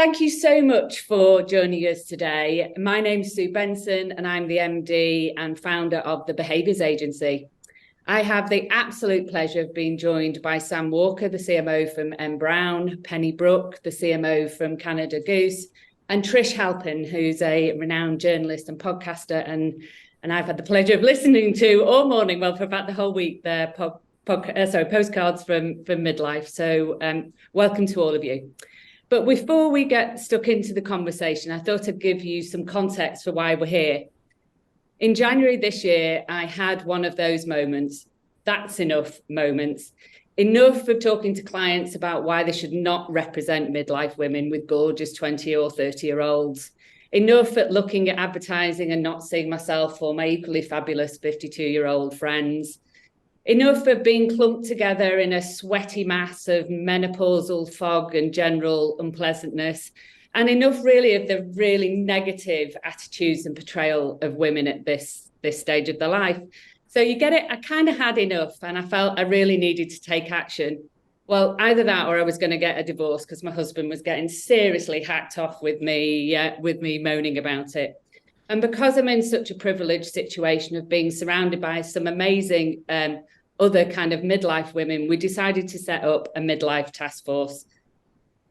Thank you so much for joining us today. My name's Sue Benson and I'm the MD and founder of the Behaviours Agency. I have the absolute pleasure of being joined by Sam Walker, the CMO from M Brown, Penny Brook, the CMO from Canada Goose, and Trish Halpin, who's a renowned journalist and podcaster, and I've had the pleasure of listening to all morning, well, for about the whole week, their postcards from Midlife. So welcome to all of you. But before we get stuck into the conversation, I thought I'd give you some context for why we're here. In January this year, I had one of those moments, that's enough moments, enough of talking to clients about why they should not represent midlife women with gorgeous 20 or 30-year-olds, enough at looking at advertising and not seeing myself or my equally fabulous 52-year-old friends, enough of being clumped together in a sweaty mass of menopausal fog and general unpleasantness, and enough really of the really negative attitudes and portrayal of women at this stage of their life. So you get it, I kind of had enough and I felt I really needed to take action. Well, either that or I was going to get a divorce because my husband was getting seriously hacked off with me moaning about it. And because I'm in such a privileged situation of being surrounded by some amazing other kind of midlife women, we decided to set up a midlife task force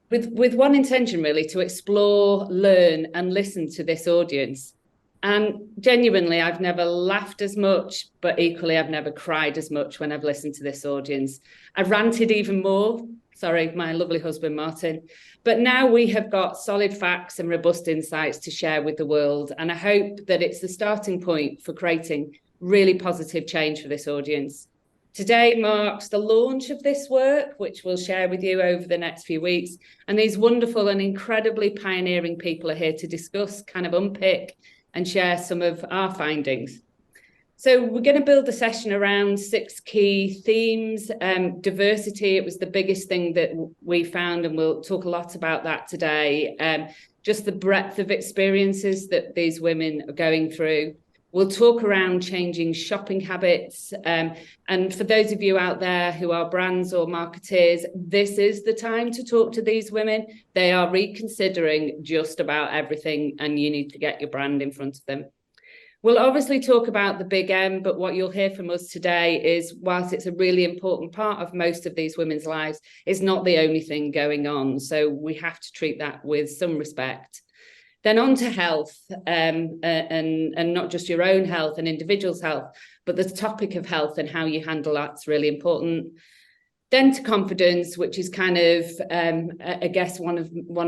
with one intention, really, to explore, learn and listen to this audience. And genuinely, I've never laughed as much, but equally, I've never cried as much when I've listened to this audience. I've ranted even more. Sorry, my lovely husband, Martin. But now we have got solid facts and robust insights to share with the world. And I hope that it's the starting point for creating really positive change for this audience. Today marks the launch of this work, which we'll share with you over the next few weeks. And these wonderful and incredibly pioneering people are here to discuss, kind of unpick and share some of our findings. So we're going to build the session around 6 key themes. Diversity, it was the biggest thing that we found, and we'll talk a lot about that today. Just the breadth of experiences that these women are going through. We'll talk around changing shopping habits. And for those of you out there who are brands or marketeers, this is the time to talk to these women. They are reconsidering just about everything, and you need to get your brand in front of them. We'll obviously talk about the big M, but what you'll hear from us today is, whilst it's a really important part of most of these women's lives, it's not the only thing going on. So we have to treat that with some respect. Then on to health, and not just your own health and individual's health, but the topic of health and how you handle that's really important. Then to confidence, which is kind of, I guess, one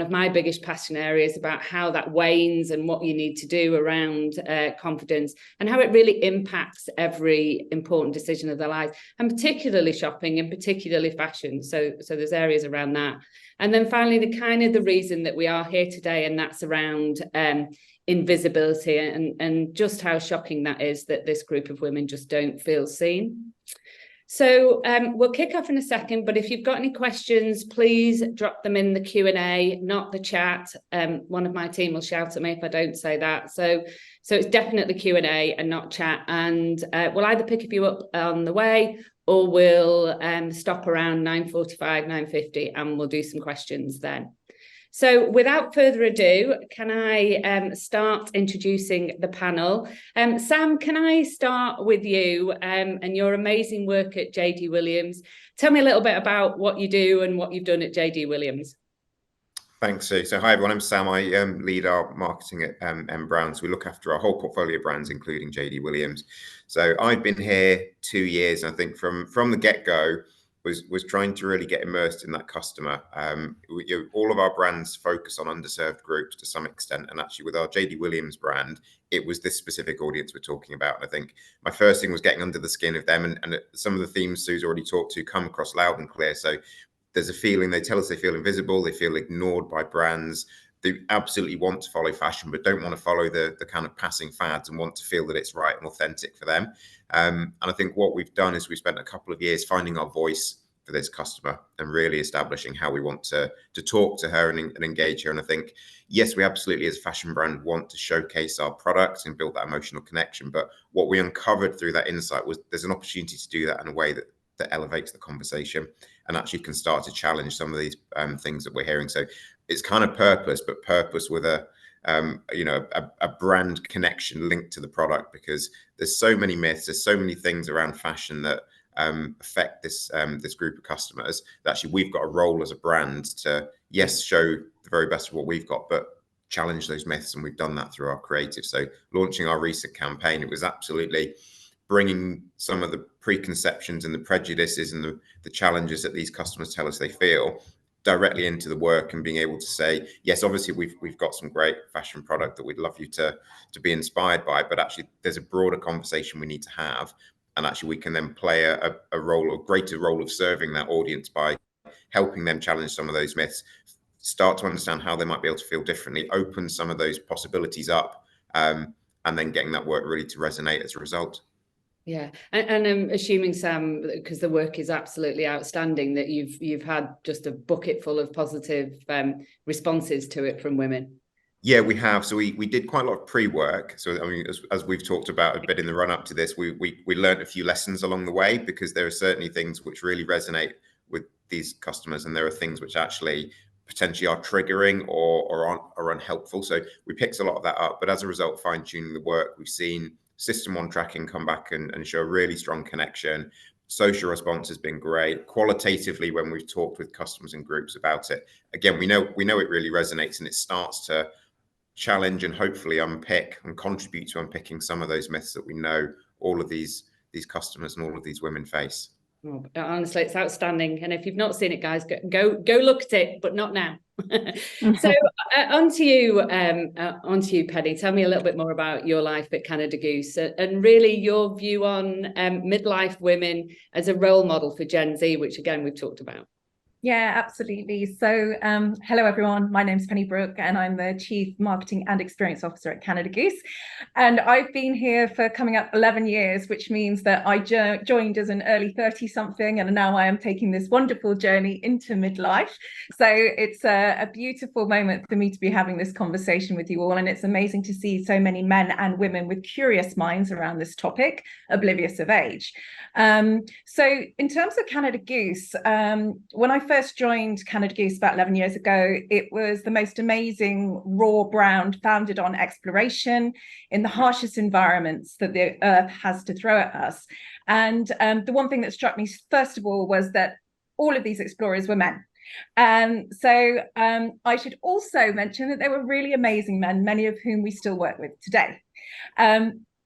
of my biggest passion areas, about how that wanes and what you need to do around confidence and how it really impacts every important decision of their lives, and particularly shopping and particularly fashion. So there's areas around that. And then finally, the reason that we are here today, and that's around invisibility and just how shocking that is that this group of women just don't feel seen. So we'll kick off in a second, but if you've got any questions, please drop them in the Q&A, not the chat. One of my team will shout at me if I don't say that. So it's definitely Q&A and not chat. And we'll either pick you up on the way, or we'll stop around 9:45, 9:50, and we'll do some questions then. So without further ado, can I start introducing the panel? Sam, can I start with you and your amazing work at JD Williams? Tell me a little bit about what you do and what you've done at JD Williams. Thanks, Sue. So hi, everyone. I'm Sam. I lead our marketing at M Brown. So we look after our whole portfolio of brands, including JD Williams. So I've been here 2 years, and I think from the get-go, was trying to really get immersed in that customer. All of our brands focus on underserved groups to some extent, and actually with our JD Williams brand, it was this specific audience we're talking about. And I think my first thing was getting under the skin of them, and some of the themes Sue's already talked to come across loud and clear. So there's a feeling, they tell us they feel invisible, they feel ignored by brands. They absolutely want to follow fashion, but don't want to follow the kind of passing fads, and want to feel that it's right and authentic for them. And I think what we've done is we spent a couple of years finding our voice for this customer and really establishing how we want to talk to her and engage her. And I think, yes, we absolutely as a fashion brand want to showcase our products and build that emotional connection. But what we uncovered through that insight was there's an opportunity to do that in a way that that elevates the conversation and actually can start to challenge some of these things that we're hearing. So it's kind of purpose, but purpose with a brand connection linked to the product, because there's so many myths, there's so many things around fashion that affect this group of customers, that actually we've got a role as a brand to, yes, show the very best of what we've got, but challenge those myths. And we've done that through our creative. So launching our recent campaign, it was absolutely bringing some of the preconceptions and the prejudices and the challenges that these customers tell us they feel directly into the work, and being able to say, yes, obviously we've got some great fashion product that we'd love you to be inspired by, but actually there's a broader conversation we need to have, and actually we can then play a greater role of serving that audience by helping them challenge some of those myths, start to understand how they might be able to feel differently, open some of those possibilities up, and then getting that work really to resonate as a result. Yeah, and I'm assuming, Sam, because the work is absolutely outstanding, that you've had just a bucket full of positive responses to it from women. Yeah, we have. So we did quite a lot of pre-work. So I mean, as we've talked about a bit in the run up to this, we learned a few lessons along the way, because there are certainly things which really resonate with these customers, and there are things which actually potentially are triggering or are unhelpful. So we picked a lot of that up. But as a result, fine-tuning the work, we've seen System 1 tracking come back and show a really strong connection. Social response has been great. Qualitatively, when we've talked with customers and groups about it, again, we know it really resonates, and it starts to challenge and hopefully unpick and contribute to unpicking some of those myths that we know all of these customers and all of these women face. Oh, honestly, it's outstanding. And if you've not seen it, guys, go look at it, but not now. So on to you, Penny. Tell me a little bit more about your life at Canada Goose, and really your view on midlife women as a role model for Gen Z, which again we've talked about. Yeah, absolutely. So hello, everyone. My name's Penny Brooke, and I'm the Chief Marketing and Experience Officer at Canada Goose. And I've been here for coming up 11 years, which means that I joined as an early 30-something, and now I am taking this wonderful journey into midlife. So it's a beautiful moment for me to be having this conversation with you all. And it's amazing to see so many men and women with curious minds around this topic, oblivious of age. So in terms of Canada Goose, when I first joined Canada Goose about 11 years ago, it was the most amazing raw brand founded on exploration in the harshest environments that the earth has to throw at us. And the one thing that struck me first of all was that all of these explorers were men. So I should also mention that they were really amazing men, many of whom we still work with today.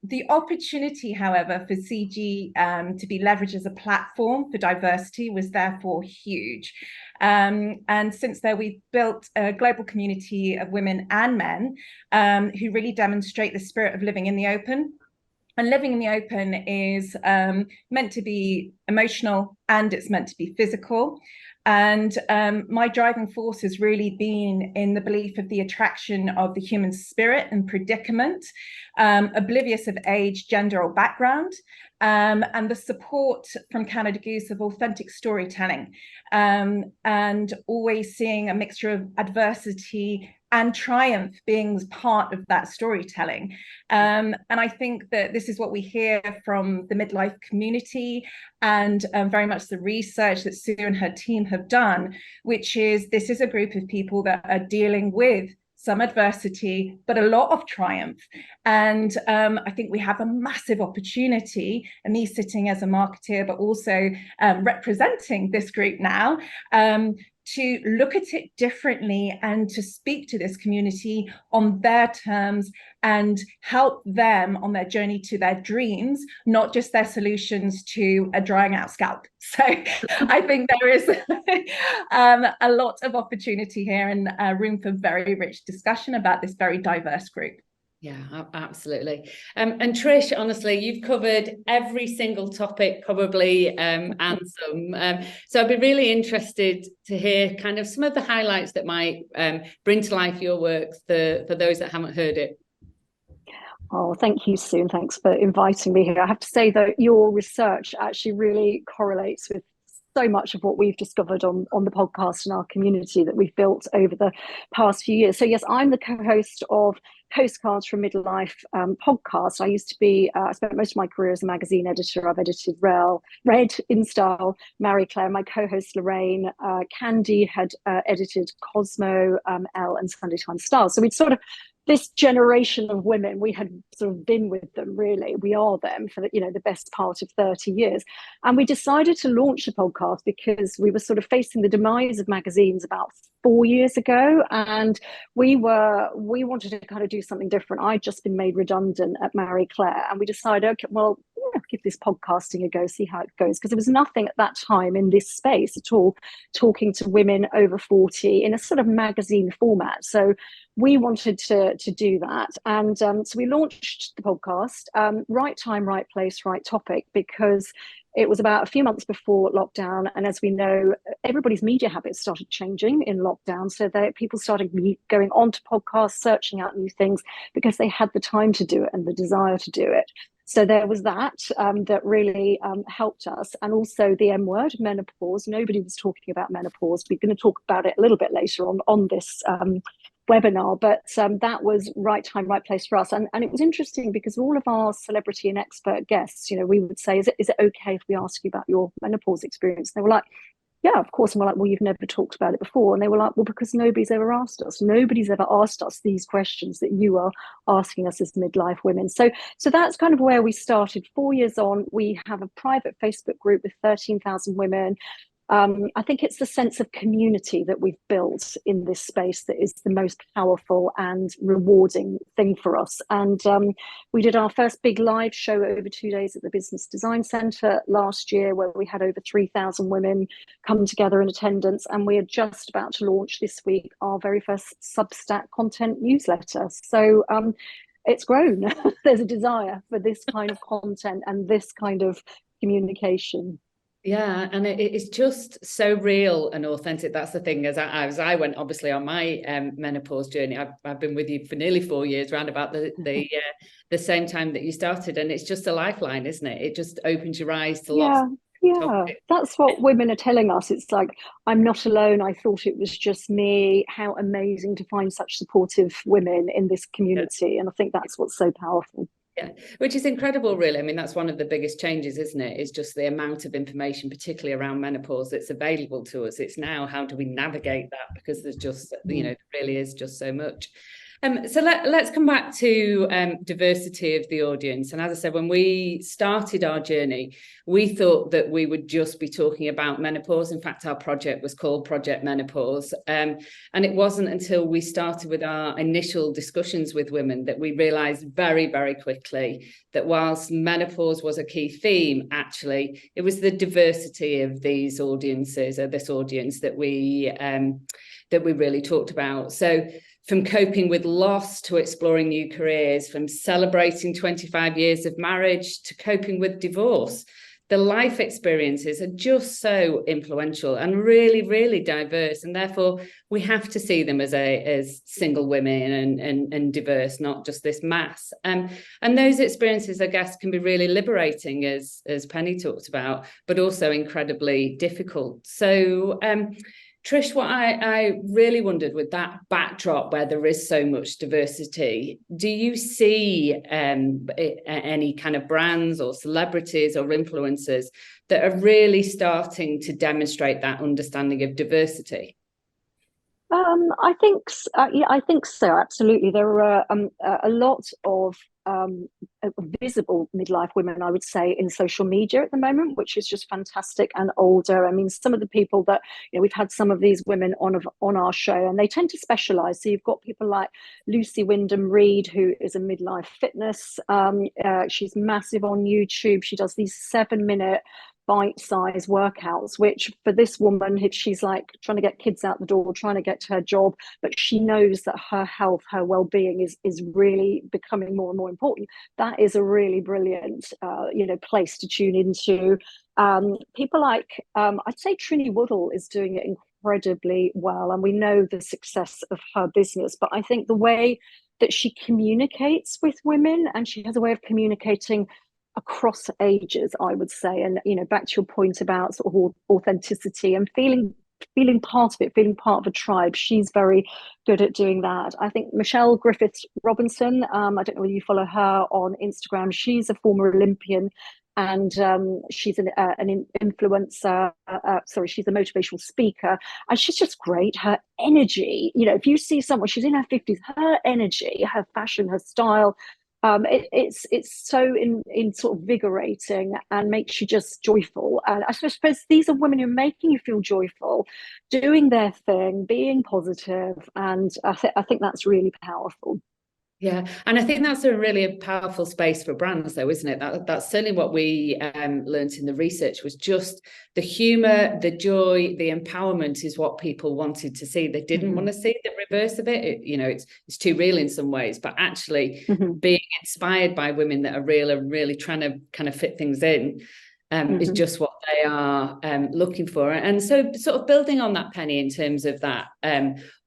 The opportunity, however, for CG to be leveraged as a platform for diversity was therefore huge. And since then, we've built a global community of women and men who really demonstrate the spirit of living in the open. And living in the open is meant to be emotional, and it's meant to be physical. And my driving force has really been in the belief of the attraction of the human spirit and predicament, oblivious of age, gender, or background, and the support from Canada Goose of authentic storytelling, and always seeing a mixture of adversity and triumph being part of that storytelling. And I think that this is what we hear from the midlife community, and very much the research that Sue and her team have done, which is this is a group of people that are dealing with some adversity, but a lot of triumph. And I think we have a massive opportunity, and me sitting as a marketeer, but also representing this group now, to look at it differently and to speak to this community on their terms and help them on their journey to their dreams, not just their solutions to a drying out scalp. So I think there is a lot of opportunity here, and room for very rich discussion about this very diverse group. Yeah, absolutely. And Trish, honestly, you've covered every single topic probably, and some. So I'd be really interested to hear kind of some of the highlights that might bring to life your work for those that haven't heard it. Oh, thank you, Sue, and thanks for inviting me here. I have to say that your research actually really correlates with so much of what we've discovered on the podcast and our community that we've built over the past few years. So yes, I'm the co-host of Postcards from Midlife podcast. I used to be, I spent most of my career as a magazine editor. I've edited Red, InStyle, Marie Claire. My co-host Lorraine Candy had edited Cosmo, Elle, and Sunday Times Style. So we'd sort of, this generation of women, we had sort of been with them, really. We are them for the best part of 30 years. And we decided to launch a podcast because we were sort of facing the demise of magazines about 4 years ago. And we wanted to kind of do something different. I'd just been made redundant at Marie Claire. And we decided, okay, well, give this podcasting a go, see how it goes. Because there was nothing at that time in this space at all, talking to women over 40 in a sort of magazine format. So we wanted to do that. And so we launched the podcast, right time, right place, right topic, because it was about a few months before lockdown. And as we know, everybody's media habits started changing in lockdown. So people started going onto podcasts, searching out new things because they had the time to do it and the desire to do it. So there was that really helped us. And also the M word, menopause. Nobody was talking about menopause. We're going to talk about it a little bit later on this webinar, but that was right time, right place for us. And it was interesting because all of our celebrity and expert guests, we would say, is it okay if we ask you about your menopause experience? And they were like, yeah, of course. And we're like, well, you've never talked about it before. And they were like, well, because nobody's ever asked us. Nobody's ever asked us these questions that you are asking us as midlife women. So that's kind of where we started. 4 years on, we have a private Facebook group with 13,000 women. I think it's the sense of community that we've built in this space that is the most powerful and rewarding thing for us. And we did our first big live show over 2 days at the Business Design Centre last year, where we had over 3,000 women come together in attendance. And we are just about to launch this week our very first Substack content newsletter. So it's grown. There's a desire for this kind of content and this kind of communication. Yeah, and it's just so real and authentic. That's the thing. As I went obviously on my menopause journey, I've been with you for nearly 4 years, around about the same time that you started, and it's just a lifeline, isn't it? It just opens your eyes to lots. Yeah, that's what women are telling us. It's like, I'm not alone. I thought it was just me. How amazing to find such supportive women in this community, and I think that's what's so powerful. Yeah, which is incredible, really. I mean, that's one of the biggest changes, isn't it? Is just the amount of information, particularly around menopause, that's available to us. It's now, how do we navigate that? Because there's just, there really is just so much. So let's come back to diversity of the audience. And as I said, when we started our journey, we thought that we would just be talking about menopause. In fact, our project was called Project Menopause. And it wasn't until we started with our initial discussions with women that we realized very, very quickly that whilst menopause was a key theme, actually, it was the diversity of these audiences, or this audience, that we really talked about. So from coping with loss to exploring new careers, from celebrating 25 years of marriage to coping with divorce, the life experiences are just so influential and really, really diverse. And therefore, we have to see them as single women and diverse, not just this mass. And those experiences, I guess, can be really liberating, as Penny talked about, but also incredibly difficult. So, Trish, what I really wondered, with that backdrop where there is so much diversity, do you see any kind of brands or celebrities or influencers that are really starting to demonstrate that understanding of diversity? I think so. Absolutely, there are a lot of visible midlife women, I would say, in social media at the moment, which is just fantastic, and older. I mean, some of the people that we've had some of these women on our show, and they tend to specialize. So you've got people like Lucy Wyndham-Reed, who is a midlife fitness. She's massive on YouTube. She does these 7-minute bite-sized workouts, which for this woman, she's like trying to get kids out the door, trying to get to her job, but she knows that her health, her well-being is really becoming more and more important. That is a really brilliant place to tune into. People like I'd say Trinny Woodall is doing it incredibly well, and we know the success of her business, but I think the way that she communicates with women, and she has a way of communicating across ages, I would say. And back to your point about sort of authenticity and feeling feeling part of it, feeling part of a tribe. She's very good at doing that. I think Michelle Griffiths Robinson, I don't know whether you follow her on Instagram. She's a former Olympian, and she's an influencer. She's a motivational speaker, and she's just great. Her energy, if you see someone, she's in her 50s, her energy, her fashion, her style, it's so in sort of invigorating and makes you just joyful. And I suppose these are women who are making you feel joyful, doing their thing, being positive, and I think that's really powerful. Yeah, and I think that's a really powerful space for brands, though, isn't it? That's certainly what we learned in the research, was just the humour, the joy, the empowerment is what people wanted to see. They didn't want to see the reverse of it. It's too real in some ways, but actually being inspired by women that are real and really trying to kind of fit things in is just what they are looking for. And so sort of building on that, Penny, in terms of that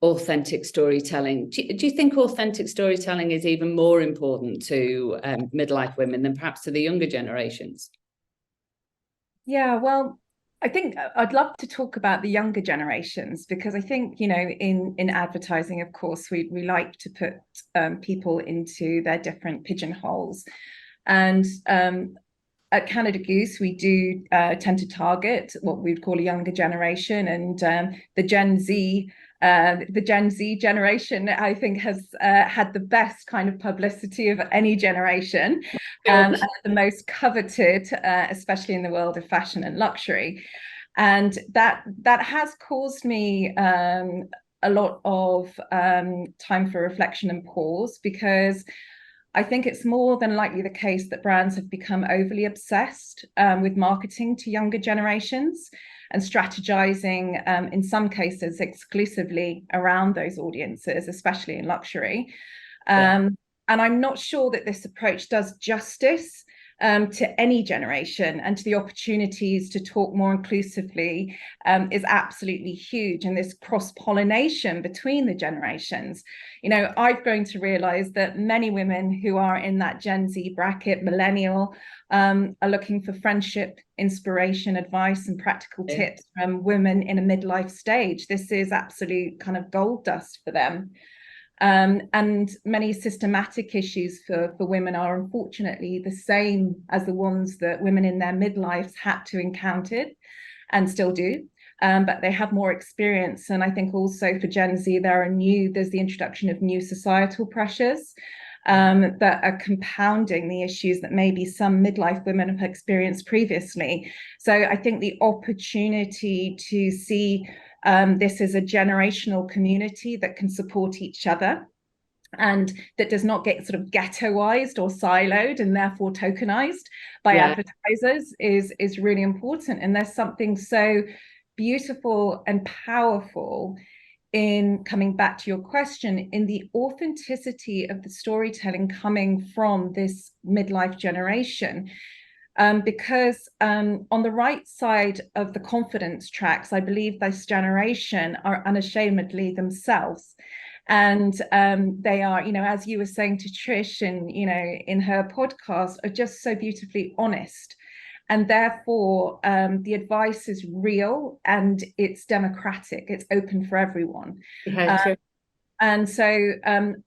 authentic storytelling, do you think authentic storytelling is even more important to midlife women than perhaps to the younger generations? Yeah, well, I think I'd love to talk about the younger generations, because I think, in advertising, of course, we like to put people into their different pigeonholes. And at Canada Goose, we do tend to target what we'd call a younger generation, and the Gen Z generation, I think, has had the best kind of publicity of any generation, and the most coveted, especially in the world of fashion and luxury. And that has caused me a lot of time for reflection and pause, because I think it's more than likely the case that brands have become overly obsessed with marketing to younger generations and strategizing, in some cases, exclusively around those audiences, especially in luxury. And I'm not sure that this approach does justice to any generation, and to the opportunities to talk more inclusively is absolutely huge. And this cross-pollination between the generations, I've grown to realize that many women who are in that Gen Z bracket, millennial, are looking for friendship, inspiration, advice, and practical tips from women in a midlife stage. This is absolute kind of gold dust for them. And many systematic issues for women are unfortunately the same as the ones that women in their midlives had to encounter and still do. But they have more experience. And I think also for Gen Z, there's the introduction of new societal pressures that are compounding the issues that maybe some midlife women have experienced previously. So I think the opportunity to see this is a generational community that can support each other, and that does not get sort of ghettoized or siloed and therefore tokenized by advertisers is really important. And there's something so beautiful and powerful in, coming back to your question, in the authenticity of the storytelling coming from this midlife generation. Because on the right side of the confidence tracks, I believe this generation are unashamedly themselves. And they are, as you were saying to Trish in her podcast, are just so beautifully honest. And therefore, the advice is real and it's democratic. It's open for everyone. And so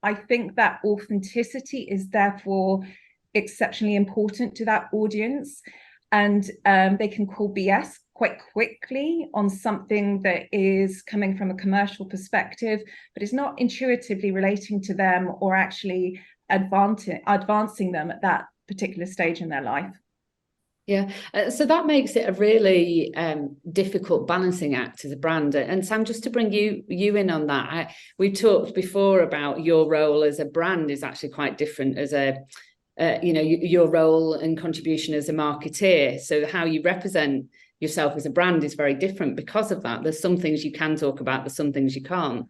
I think that authenticity is therefore exceptionally important to that audience, and they can call BS quite quickly on something that is coming from a commercial perspective, but is not intuitively relating to them or actually advancing them at that particular stage in their life. Yeah, so that makes it a really difficult balancing act as a brand. And Sam, just to bring you in on that, we talked before about your role as a brand is actually quite different as your role and contribution as a marketeer. So how you represent yourself as a brand is very different because of that. There's some things you can talk about, there's some things you can't.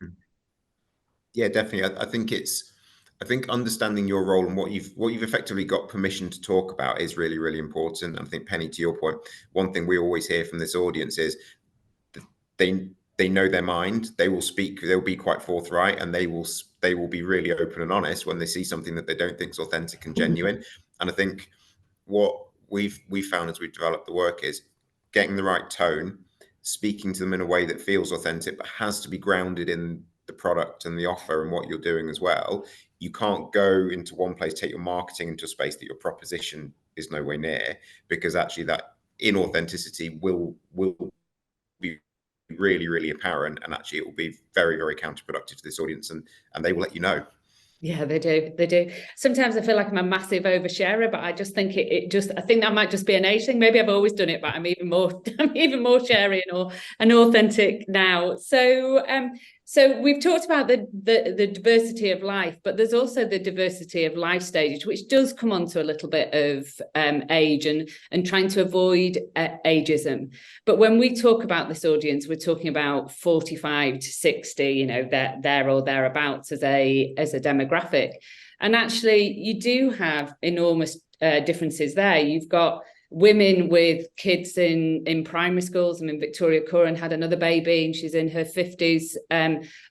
Yeah, definitely. I think understanding your role and what you've effectively got permission to talk about is really, really important. I think, Penny, to your point, one thing we always hear from this audience is they know their mind. They will speak. They'll be quite forthright, and they will be really open and honest when they see something that they don't think is authentic and genuine. And I think what we've found as we've developed the work is getting the right tone speaking to them in a way that feels authentic, but has to be grounded in the product and the offer and what you're doing as well. You can't go into one place, take your marketing into a space that your proposition is nowhere near, because actually that inauthenticity will be really, really apparent, and actually it will be very, very counterproductive to this audience, and they will let you know. Yeah, they do. They do. Sometimes I feel like I'm a massive oversharer, but I just think I think that might just be an age thing. Maybe I've always done it, but I'm even more sharing or an authentic now. So we've talked about the diversity of life, but there's also the diversity of life stages, which does come onto a little bit of age and trying to avoid ageism. But when we talk about this audience, we're talking about 45 to 60, you know, there or thereabouts as a demographic. And actually, you do have enormous differences there. You've got women with kids in primary schools. I mean, Victoria Curran had another baby and she's in her 50s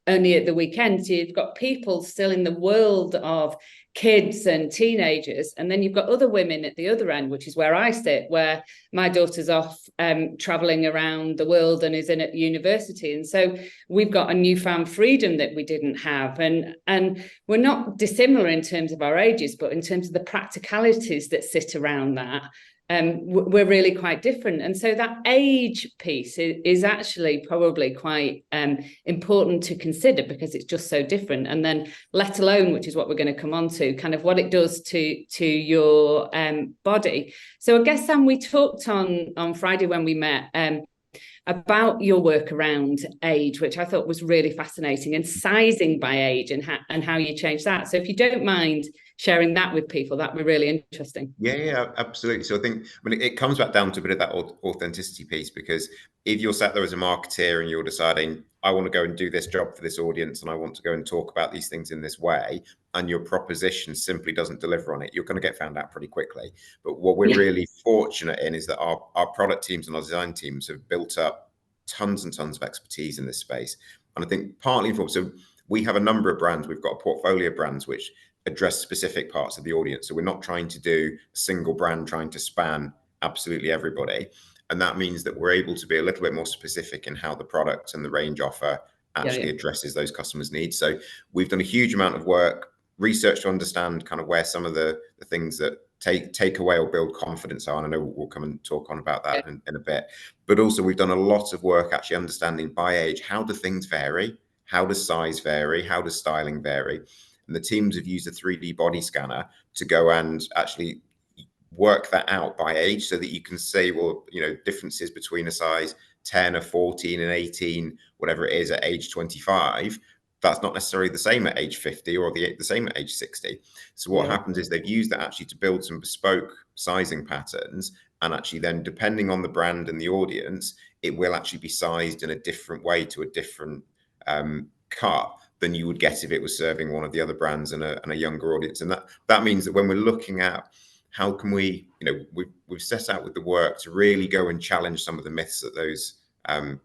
only at the weekend. So you've got people still in the world of kids and teenagers. And then you've got other women at the other end, which is where I sit, where my daughter's off traveling around the world and is in at university. And so we've got a newfound freedom that we didn't have. And we're not dissimilar in terms of our ages, but in terms of the practicalities that sit around that, we're really quite different. And so that age piece is actually probably quite important to consider, because it's just so different. And then let alone, which is what we're going to come on to, kind of what it does to your body. So I guess, Sam, we talked on Friday when we met about your work around age, which I thought was really fascinating, and sizing by age and how you change that. So if you don't mind sharing that with people, that'd be really interesting. Yeah, absolutely. So I think, it comes back down to a bit of that authenticity piece, because if you're sat there as a marketeer and you're deciding, I want to go and do this job for this audience and I want to go and talk about these things in this way, and your proposition simply doesn't deliver on it, you're going to get found out pretty quickly. But what we're really fortunate in is that our product teams and our design teams have built up tons and tons of expertise in this space. And I think partly so we have a number of brands. We've got a portfolio of brands which address specific parts of the audience. So we're not trying to do a single brand trying to span absolutely everybody. And that means that we're able to be a little bit more specific in how the product and the range offer actually addresses those customers' needs. So we've done a huge amount of work, research to understand kind of where some of the things that take away or build confidence are. And I know we'll come and talk on about that in a bit. But also we've done a lot of work actually understanding by age, how do things vary? How does size vary? How does styling vary? And the teams have used a 3D body scanner to go and actually work that out by age, so that you can say, well, you know, differences between a size 10 or 14 and 18, whatever it is, at age 25, that's not necessarily the same at age 50 or the same at age 60. So what happens is they've used that actually to build some bespoke sizing patterns, and actually then, depending on the brand and the audience, it will actually be sized in a different way to a different cut than you would get if it was serving one of the other brands and a younger audience. And that means that when we're looking at how can we, you know, we've set out with the work to really go and challenge some of the myths that those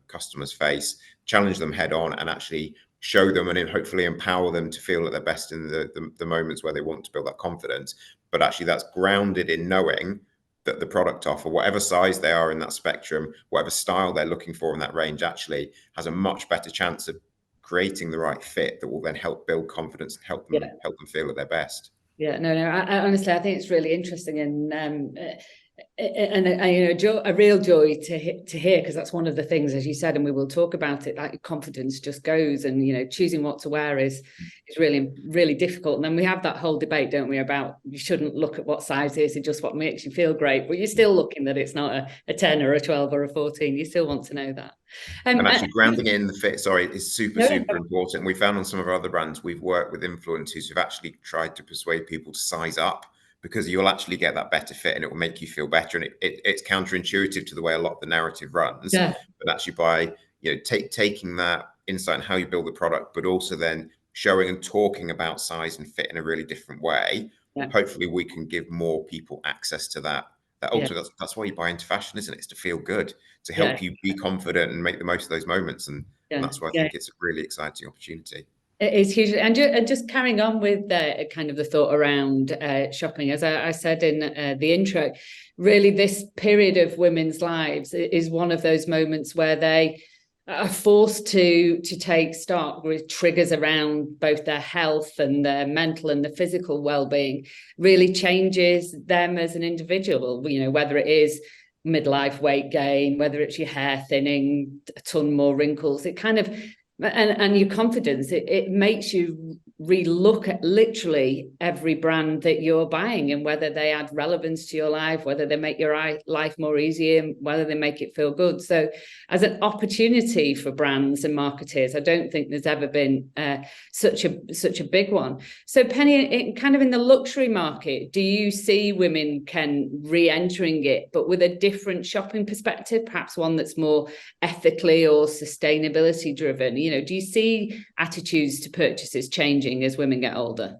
customers face, challenge them head on, and actually show them and hopefully empower them to feel at their best in the moments where they want to build that confidence. But actually that's grounded in knowing that the product offer, whatever size they are in that spectrum, whatever style they're looking for in that range, actually has a much better chance of creating the right fit that will then help build confidence and help them feel at their best. Yeah, no, I honestly, I think it's really interesting, and you know, a real joy to hear, because that's one of the things, as you said, and we will talk about it, like confidence just goes, and you know, choosing what to wear is really, really difficult. And then we have that whole debate, don't we, about you shouldn't look at what size is, it's just what makes you feel great, but you're still looking that it's not a 10 or a 12 or a 14. You still want to know that. And actually grounding it in the fit, is super important. We found on some of our other brands, we've worked with influencers who've actually tried to persuade people to size up, because you'll actually get that better fit and it will make you feel better. And it's counterintuitive to the way a lot of the narrative runs. But actually by, you know, taking that insight on how you build the product, but also then showing and talking about size and fit in a really different way, hopefully we can give more people access to that. Ultimately, that's why you buy into fashion, isn't it? It's to feel good, to help you be confident and make the most of those moments. And that's why I think it's a really exciting opportunity. It is huge. And just carrying on with kind of the thought around shopping, as I said in the intro, really this period of women's lives is one of those moments where they are forced to take stock with triggers around both their health and their mental and the physical well-being, really changes them as an individual, you know, whether it is midlife weight gain, whether it's your hair thinning, a ton more wrinkles, it kind of, and your confidence, it makes you re-look at literally every brand that you're buying and whether they add relevance to your life, whether they make your life more easy, and whether they make it feel good. So as an opportunity for brands and marketers, I don't think there's ever been such a big one. So Penny, kind of in the luxury market, do you see women re-entering it, but with a different shopping perspective, perhaps one that's more ethically or sustainability driven? You know, do you see attitudes to purchases changing as women get older?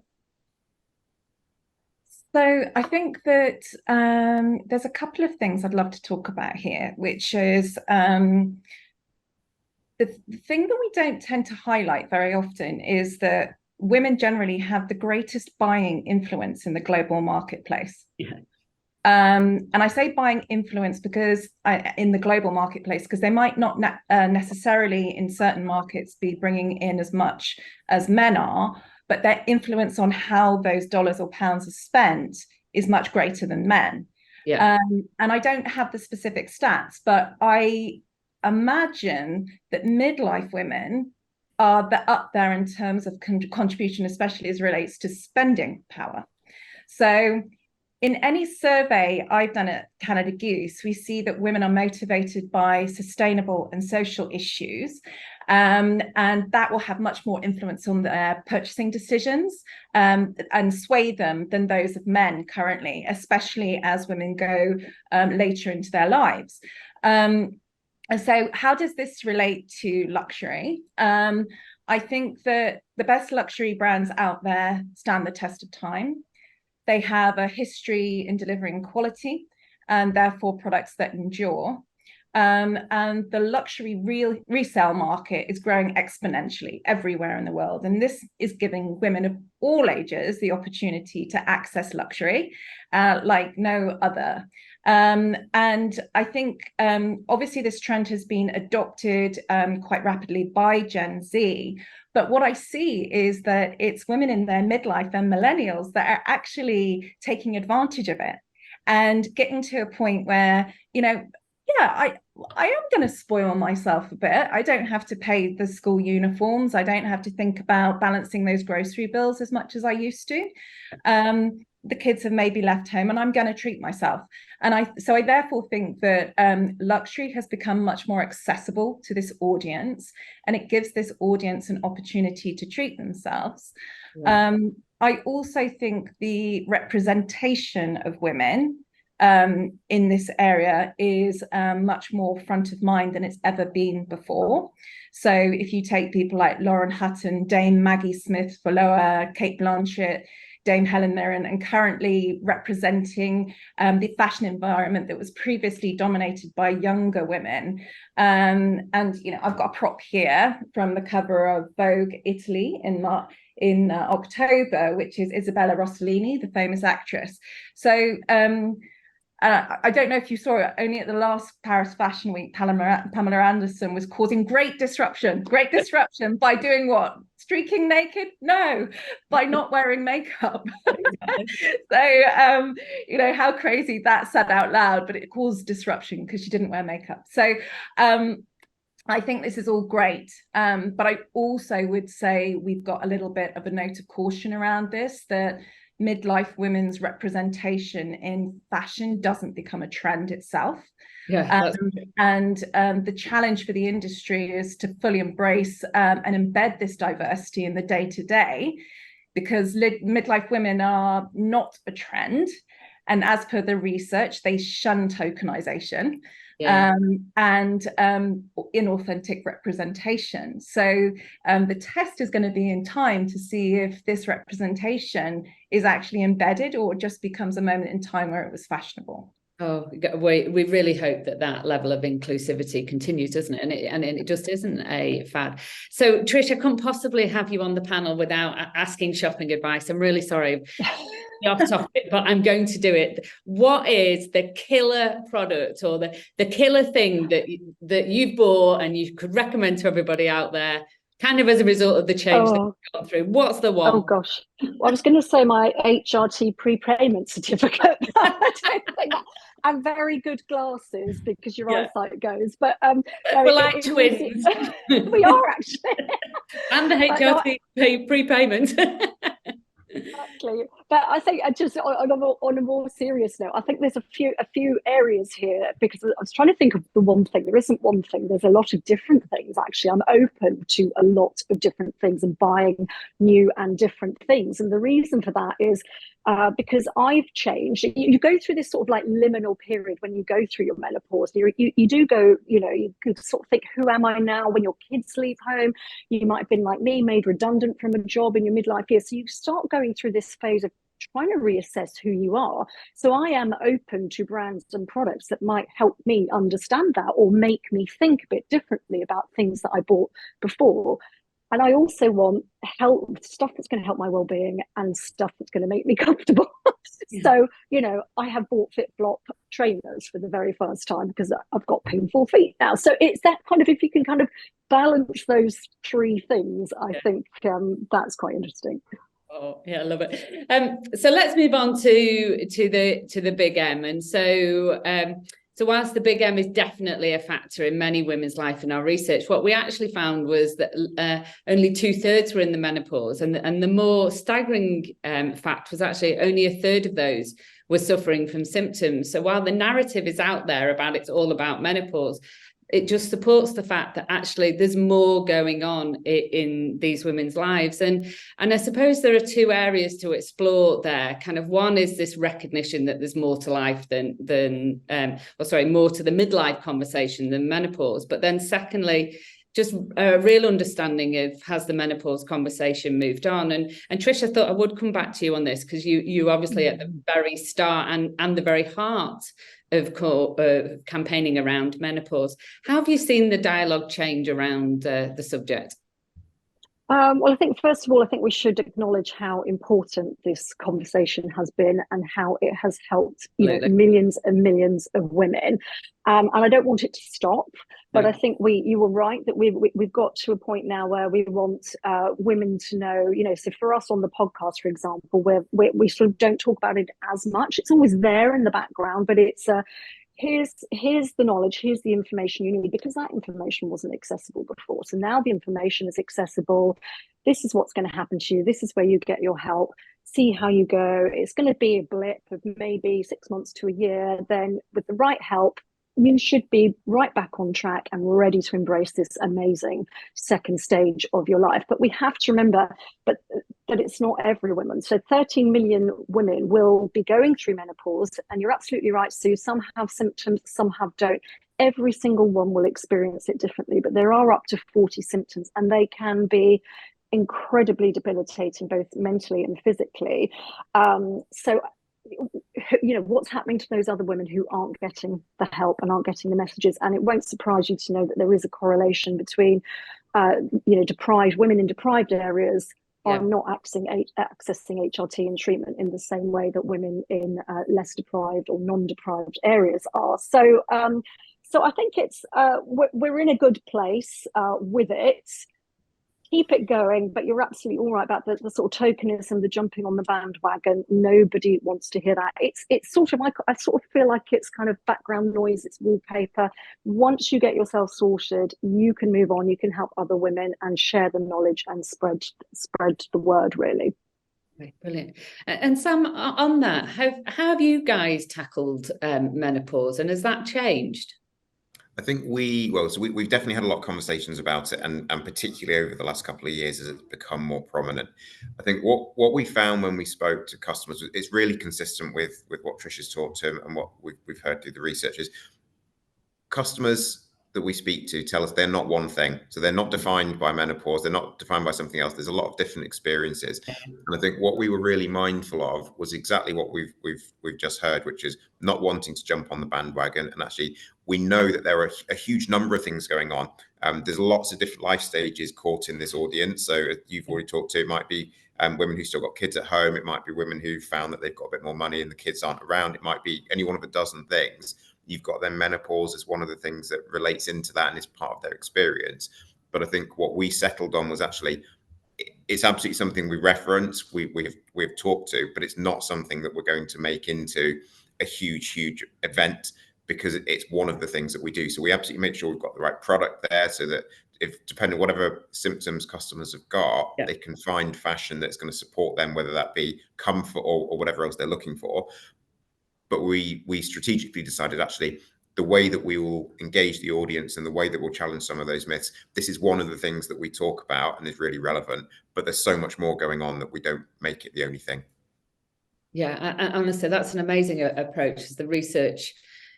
So I think that there's a couple of things I'd love to talk about here, which is the thing that we don't tend to highlight very often is that women generally have the greatest buying influence in the global marketplace. Yeah. And I say buying influence because in the global marketplace, because they might not necessarily in certain markets be bringing in as much as men are, but their influence on how those dollars or pounds are spent is much greater than men. Yeah. And I don't have the specific stats, but I imagine that midlife women are up there in terms of contribution, especially as relates to spending power. So in any survey I've done at Canada Goose, we see that women are motivated by sustainable and social issues, and that will have much more influence on their purchasing decisions and sway them than those of men currently, especially as women go later into their lives. And so how does this relate to luxury? I think that the best luxury brands out there stand the test of time. They have a history in delivering quality and therefore products that endure. And the luxury resale market is growing exponentially everywhere in the world. And this is giving women of all ages the opportunity to access luxury like no other. And I think obviously this trend has been adopted quite rapidly by Gen Z. But what I see is that it's women in their midlife and millennials that are actually taking advantage of it and getting to a point where, you know, yeah, I am going to spoil myself a bit. I don't have to pay the school uniforms. I don't have to think about balancing those grocery bills as much as I used to. The kids have maybe left home and I'm going to treat myself. And I therefore think that luxury has become much more accessible to this audience, and it gives this audience an opportunity to treat themselves. Yeah. I also think the representation of women in this area is much more front of mind than it's ever been before. So if you take people like Lauren Hutton, Dame Maggie Smith-Follower, Kate Blanchett, Dame Helen Mirren, and currently representing the fashion environment that was previously dominated by younger women. And you know, I've got a prop here from the cover of Vogue Italy in October, which is Isabella Rossellini, the famous actress. So I don't know if you saw it, only at the last Paris Fashion Week, Pamela Anderson was causing great disruption by doing what? Streaking naked? No, by not wearing makeup. So, you know, how crazy that said out loud, but it caused disruption because she didn't wear makeup. So I think this is all great. But I also would say we've got a little bit of a note of caution around this, that midlife women's representation in fashion doesn't become a trend itself. Yeah, and the challenge for the industry is to fully embrace and embed this diversity in the day-to-day, because midlife women are not a trend. And as per the research, they shun tokenization. Yeah. And inauthentic representation. So the test is going to be in time to see if this representation is actually embedded or just becomes a moment in time where it was fashionable. Oh, we really hope that level of inclusivity continues, doesn't it? And it just isn't a fad. So, Trish, I couldn't possibly have you on the panel without asking shopping advice. I'm really sorry, off topic, but I'm going to do it. What is the killer product or the killer thing that you bought and you could recommend to everybody out there, kind of as a result of the change that we've gone through? What's the one? Oh gosh, well, I was going to say my HRT prepayment certificate. I don't think that. And very good glasses because your eyesight goes. But we're like twins. We are actually. And the HRT prepayment. Exactly, but I think just on a more serious note, I think there's a few areas here, because I was trying to think of the one thing. There isn't one thing. There's a lot of different things. Actually, I'm open to a lot of different things and buying new and different things. And the reason for that is because I've changed. You go through this sort of like liminal period when you go through your menopause. You do go, you can sort of think, who am I now? When your kids leave home, you might have been like me, made redundant from a job in your midlife years. So you start going through this phase of trying to reassess who you are. So I am open to brands and products that might help me understand that, or make me think a bit differently about things that I bought before. And I also want stuff that's going to help my well-being and stuff that's going to make me comfortable. So, I have bought FitFlop trainers for the very first time because I've got painful feet now. So it's that kind of, if you can kind of balance those three things, I think that's quite interesting. Oh yeah, I love it. So let's move on to the big M. And so whilst the big M is definitely a factor in many women's life in our research, what we actually found was that only 2/3 were in the menopause, and the more staggering fact was actually only 1/3 of those were suffering from symptoms. So while the narrative is out there about it's all about menopause, it just supports the fact that actually there's more going on in these women's lives. And I suppose there are two areas to explore there. Kind of one is this recognition that there's more to life than more to the midlife conversation than menopause. But then secondly, just a real understanding of, has the menopause conversation moved on? And Trish, I thought I would come back to you on this, because you obviously at the very start and the very heart of campaigning around menopause. How have you seen the dialogue change around the subject? Well, I think, first of all, I think we should acknowledge how important this conversation has been and how it has helped millions and millions of women. And I don't want it to stop, but I think you were right that we've got to a point now where we want women to know, so for us on the podcast, for example, where we sort of don't talk about it as much. It's always there in the background, but it's here's the knowledge, here's the information you need, because that information wasn't accessible before. So now the information is accessible. This is what's going to happen to you. This is where you get your help. See how you go. It's going to be a blip of maybe 6 months to a year. Then with the right help, you should be right back on track and ready to embrace this amazing second stage of your life. But we have to remember that it's not every woman. So 13 million women will be going through menopause. And you're absolutely right, Sue. Some have symptoms, some don't. Every single one will experience it differently. But there are up to 40 symptoms, and they can be incredibly debilitating, both mentally and physically. So what's happening to those other women who aren't getting the help and aren't getting the messages? And it won't surprise you to know that there is a correlation between women in deprived areas are not accessing HRT and treatment in the same way that women in less deprived or non-deprived areas are. So I think it's we're in a good place with it. Keep it going, but you're absolutely all right about the sort of tokenism, the jumping on the bandwagon. Nobody wants to hear that. It's sort of like, I sort of feel like it's kind of background noise, it's wallpaper. Once you get yourself sorted, you can move on, you can help other women and share the knowledge and spread the word, really. Brilliant. And Sam, on that, how have you guys tackled menopause, and has that changed? I think we've definitely had a lot of conversations about it, and particularly over the last couple of years as it's become more prominent. I think what we found when we spoke to customers, it's really consistent with what Trish has talked to and what we've heard through the research, is customers, that we speak to tell us they're not one thing. So they're not defined by menopause. They're not defined by something else. There's a lot of different experiences. And I think what we were really mindful of was exactly what we've just heard, which is not wanting to jump on the bandwagon. And actually, we know that there are a huge number of things going on. There's lots of different life stages caught in this audience. So you've already talked to, it might be women who still got kids at home. It might be women who found that they've got a bit more money and the kids aren't around. It might be any one of a dozen things. You've got then menopause as one of the things that relates into that and is part of their experience. But I think what we settled on was actually, it's absolutely something we reference, we've talked to, but it's not something that we're going to make into a huge event, because it's one of the things that we do. So we absolutely make sure we've got the right product there, so that if, depending on whatever symptoms customers have got, they can find fashion that's going to support them, whether that be comfort or whatever else they're looking for. But we strategically decided, actually, the way that we will engage the audience and the way that we'll challenge some of those myths, this is one of the things that we talk about and is really relevant, but there's so much more going on that we don't make it the only thing. Yeah, and honestly, that's an amazing approach. The research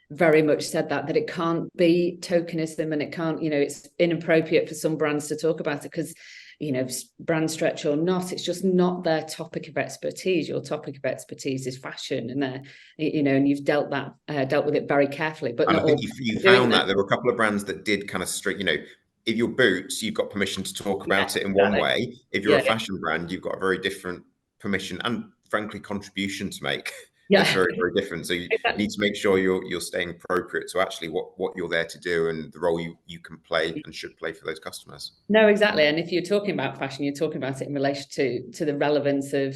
very much said that it can't be tokenism, and it can't, it's inappropriate for some brands to talk about it because, brand stretch or not, it's just not their topic of expertise. Your topic of expertise is fashion, and and you've dealt with it very carefully. But and not I think you found that there were a couple of brands that did kind of strict, if you're Boots, you've got permission to talk about it in one way. If you're a fashion brand, you've got a very different permission and frankly contribution to make. That's very different. So you need to make sure you're staying appropriate to actually what you're there to do and the role you can play and should play for those customers. No, exactly. And if you're talking about fashion, you're talking about it in relation to the relevance of,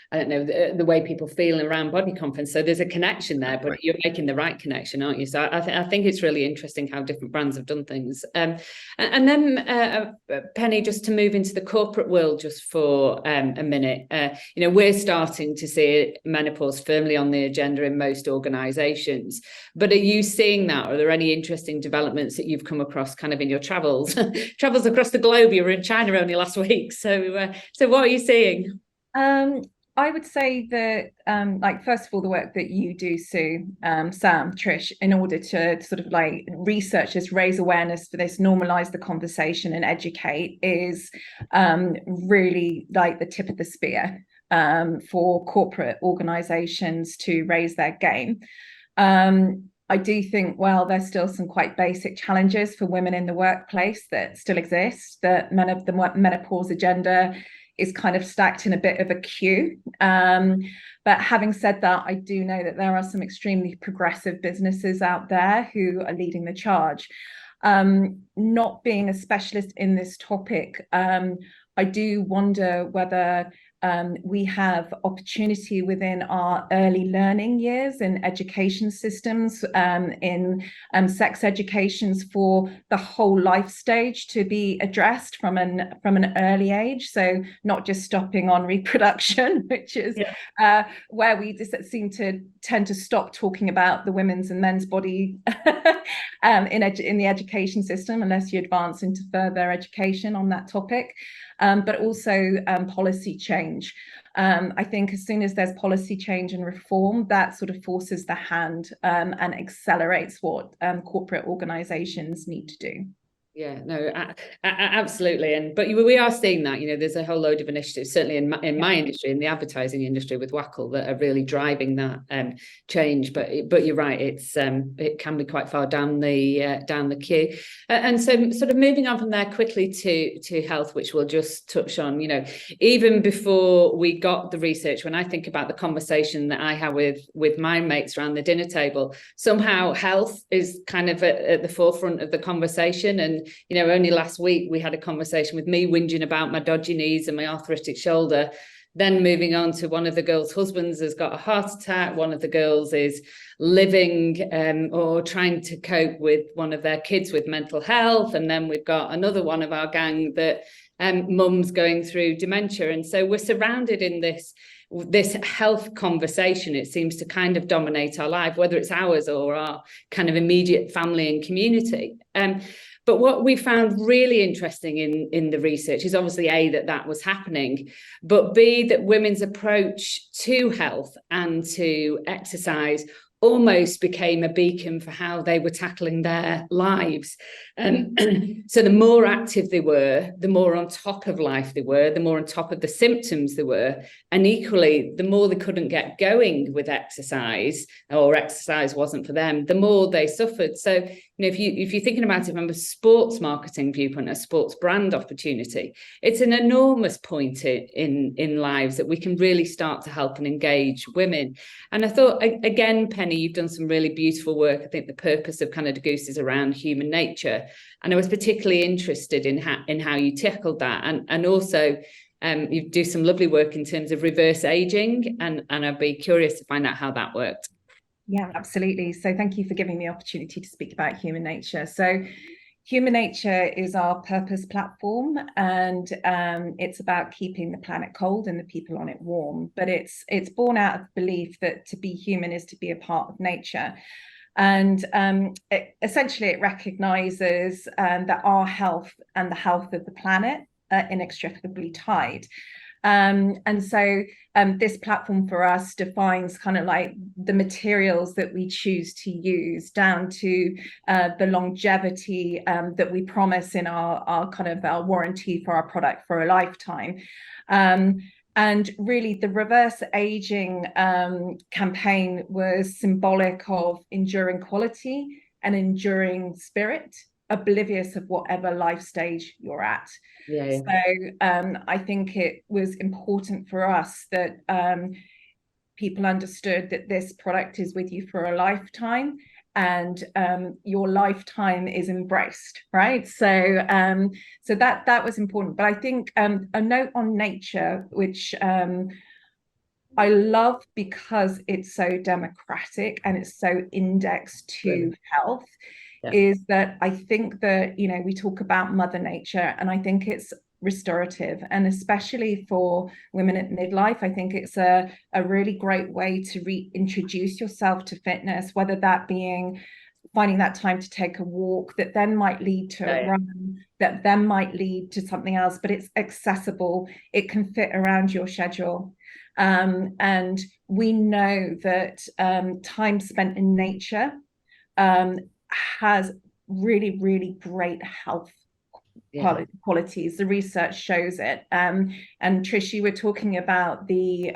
I don't know, the way people feel around body confidence. So there's a connection there, but you're making the right connection, aren't you? So I think it's really interesting how different brands have done things. And then, Penny, just to move into the corporate world just for a minute, we're starting to see menopause firmly on the agenda in most organisations. But are you seeing that? Are there any interesting developments that you've come across kind of in your travels across the globe? You were in China only last week. So what are you seeing? I would say that, first of all, the work that you do, Sue, Sam, Trish, in order to sort of research this, raise awareness for this, normalize the conversation and educate is really the tip of the spear for corporate organizations to raise their game. I do think, there's still some quite basic challenges for women in the workplace that still exist, that the menopause agenda is kind of stacked in a bit of a queue. But having said that, I do know that there are some extremely progressive businesses out there who are leading the charge. Not being a specialist in this topic, I do wonder whether we have opportunity within our early learning years in education systems, in sex educations for the whole life stage to be addressed from an early age. So not just stopping on reproduction, which is where we just seem to tend to stop talking about the women's and men's body in the education system, unless you advance into further education on that topic. But also policy change. I think as soon as there's policy change and reform, that sort of forces the hand and accelerates what corporate organizations need to do. Yeah, no, absolutely. But we are seeing that, there's a whole load of initiatives, certainly in my industry, in the advertising industry with Wackle, that are really driving that change. But you're right, it can be quite far down the queue. And so sort of moving on from there quickly to health, which we'll just touch on, even before we got the research, when I think about the conversation that I have with my mates around the dinner table, somehow health is kind of at the forefront of the conversation. And only last week we had a conversation with me whinging about my dodgy knees and my arthritic shoulder. Then moving on to one of the girls' husbands has got a heart attack. One of the girls is living or trying to cope with one of their kids with mental health. And then we've got another one of our gang that mum's going through dementia. And so we're surrounded in this health conversation. It seems to kind of dominate our life, whether it's ours or our kind of immediate family and community. But what we found really interesting in the research is obviously A, that was happening, but B, that women's approach to health and to exercise almost became a beacon for how they were tackling their lives. So the more active they were, the more on top of life they were, the more on top of the symptoms they were. And equally, the more they couldn't get going with exercise, or exercise wasn't for them, the more they suffered. So, if you're thinking about it from a sports marketing viewpoint, a sports brand opportunity, it's an enormous point in lives that we can really start to help and engage women. And I thought, again, Penny, you've done some really beautiful work. I think the purpose of Canada Goose is around human nature. And I was particularly interested in how you tackled that. And also, you do some lovely work in terms of reverse aging. And I'd be curious to find out how that worked. Yeah, absolutely. So thank you for giving me the opportunity to speak about human nature. So Human Nature is our purpose platform, and it's about keeping the planet cold and the people on it warm. But it's born out of the belief that to be human is to be a part of nature. And essentially it recognizes that our health and the health of the planet are inextricably tied. And so this platform for us defines kind of like the materials that we choose to use, down to the longevity that we promise in our kind of our warranty for our product for a lifetime. And really the reverse aging campaign was symbolic of enduring quality and enduring spirit, oblivious of whatever life stage you're at. Yeah. So I think it was important for us that people understood that this product is with you for a lifetime, and your lifetime is embraced, right? So so that was important. But I think a note on nature, which I love because it's so democratic and it's so indexed to health, is that I think that, we talk about Mother Nature, and I think it's restorative, and especially for women at midlife, I think it's a really great way to reintroduce yourself to fitness, whether that being finding that time to take a walk that then might lead to a run, that then might lead to something else, but it's accessible, it can fit around your schedule. And we know that time spent in nature has really, really great health qualities. The research shows it. And Trish, you were talking about the